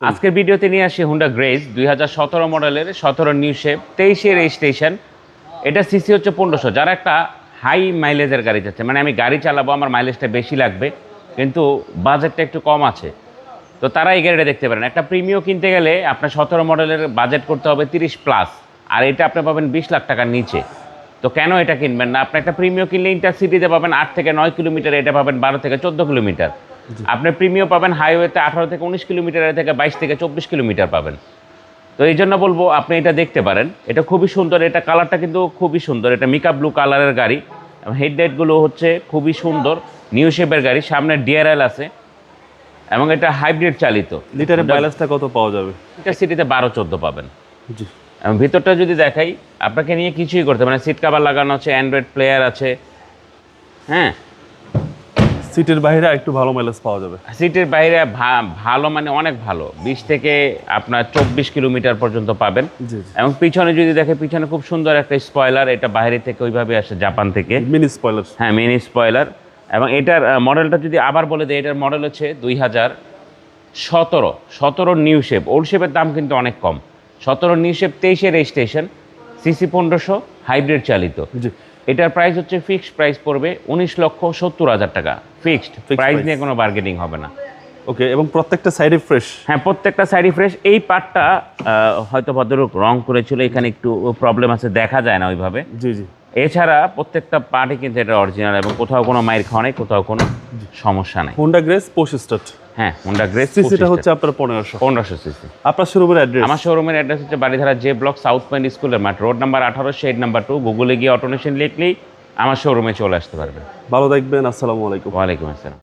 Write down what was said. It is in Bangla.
আজকের ভিডিওতে নিয়ে আসি হুন্ডা গ্রেজ 2017 মডেলের 17 নিউ শেপ 23 রেজিস্ট্রেশন। এটা সিসি হচ্ছে 1500। যারা একটা হাই মাইলেজের গাড়ি যাচ্ছে, মানে আমি গাড়ি চালাবো আমার মাইলেজটা বেশি লাগবে কিন্তু বাজেটটা একটু কম আছে, তো তারা এই গাড়িটা দেখতে পারেন। একটা প্রিমিও কিনতে গেলে আপনার 17 মডেলের বাজেট করতে হবে 30+, আর এটা আপনি পাবেন 20 লাখ টাকার নিচে। তো কেন এটা কিনবেন না? আপনি একটা প্রিমিও কিনলে ইন্টারসিটিতে পাবেন 8 থেকে 9 কিলোমিটার, এটা পাবেন 12 থেকে 14 কিলোমিটার। আপনি প্রিমিও পাবেন হাইওয়েতে 18 থেকে 19 কিলোমিটার, থেকে 22 থেকে 24 কিলোমিটার পাবেন। তো এই জন্য বলবো আপনি এটা দেখতে পারেন। এটা খুবই সুন্দর, এটা কালারটা কিন্তু খুবই সুন্দর। এটা মিকা ব্লু কালারের গাড়ি, হেডলাইটগুলো হচ্ছে খুবই সুন্দর, নিউ শেপের গাড়ি, সামনে ডিআরএল আছে এবং এটা হাইব্রিড চালিত। লিটারের মাইলেজটা কত পাওয়া যাবে? এটা সিটিতে 12-14 পাবেন। জি। এবং ভিতরটা যদি দেখাই, আপনাকে নিয়ে কিছুই করতে মানে সিট কাভার লাগানো আছে, অ্যান্ড্রয়েড প্লেয়ার আছে। হ্যাঁ, সিটের বাইরে একটু ভালো মাইলেজ পাওয়া যাবে। সিটের বাইরে ভালো মানে অনেক ভালো, 20 থেকে আপনার 24 কিলোমিটার পর্যন্ত পাবেন। জি। এবং পিছনে যদি দেখে, পিছনে খুব সুন্দর একটা স্পয়লার, এটা বাইরে থেকে ওইভাবে আসে জাপান থেকে, মিনি স্পয়লার। হ্যাঁ মিনি স্পয়লার। এবং এটার মডেলটা যদি আবার বলে দেয়, এটার মডেল হচ্ছে 2017 নিউ শেপ। ওল্ড শেপের দাম কিন্তু অনেক কম। 17 new shape 23 registration, CC 1500, hybrid চালিত। জি। এটার প্রাইস হচ্ছে ফিক্সড প্রাইস পড়বে 19,70,000 টাকা। ফিক্সড প্রাইস নিয়ে কোনো বার্গেনিং হবে না। ওকে, এবং প্রত্যেকটা সাইডে ফ্রেশ। হ্যাঁ, প্রত্যেকটা সাইডই ফ্রেশ। এই পার্টটা হয়তো ভদ্রলোক রং করেছিল, এখানে একটু প্রবলেম আছে, দেখা যায় না ওইভাবে। জি জি। এছাড়া প্রত্যেকটা পার্টই কিন্তু এটা অরিজিনাল এবং কোথাও কোনো মাইর খাওয়া নেই, কোথাও কোনো সমস্যা নেই। Honda grace post start. হ্যাঁ, হোন্ডা গ্রেস। সিসিটা হচ্ছে আপনার 1500 সিসি। আপনার শোরুমের অ্যাড্রেস? আমার শোরুমের অ্যাড্রেস হচ্ছে Baridhara J block, south point স্কুলের মাঠ, রোড নাম্বার 18, শেড নাম্বার 2। গুগলে গিয়ে অটোনেশন লিখলেই আমার শোরুমে চলে আসতে পারবেন। ভালো থাকবেন। আসসালামু আলাইকুম। ওয়ালাইকুম আসসালাম।